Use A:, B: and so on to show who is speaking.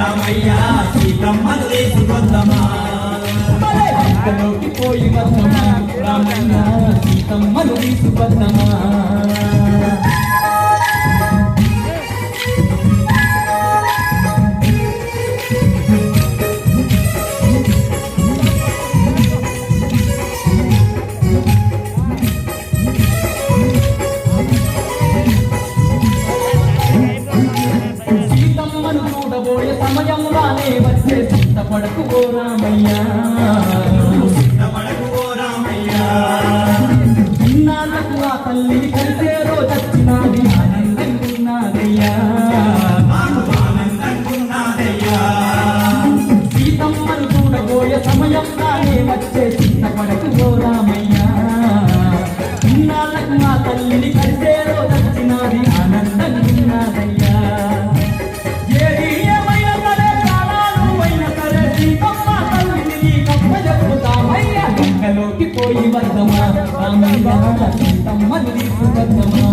A: రామయ్య సీతమ్మను తీసుకొద్దమా
B: లంకలోకి పోయి వద్దమా రామయ్య సీతమ్మను తీసుకొద్దమా చూడబోయే సమయంలోనే వచ్చే సిద్ధపడకు ఓ రామయ్య ఇన్నాళ్ళకు ఆ తల్లిని కలిసే రోజొచ్చినాది ఆనందంగున్నాదయ్యా సీతమ్మను చూడబోయే సమయంలోనే వచ్చే సిద్ధపడకు ఓ రామయ్య ఇన్నాళ్ళకు ఆ తల్లిని కలిసే రోజొచ్చినాది ఆనందంగున్నాదయ్యా లంకలోకి పోయి వద్దమా రామయ్య సీతమ్మను తీసుకొద్దమా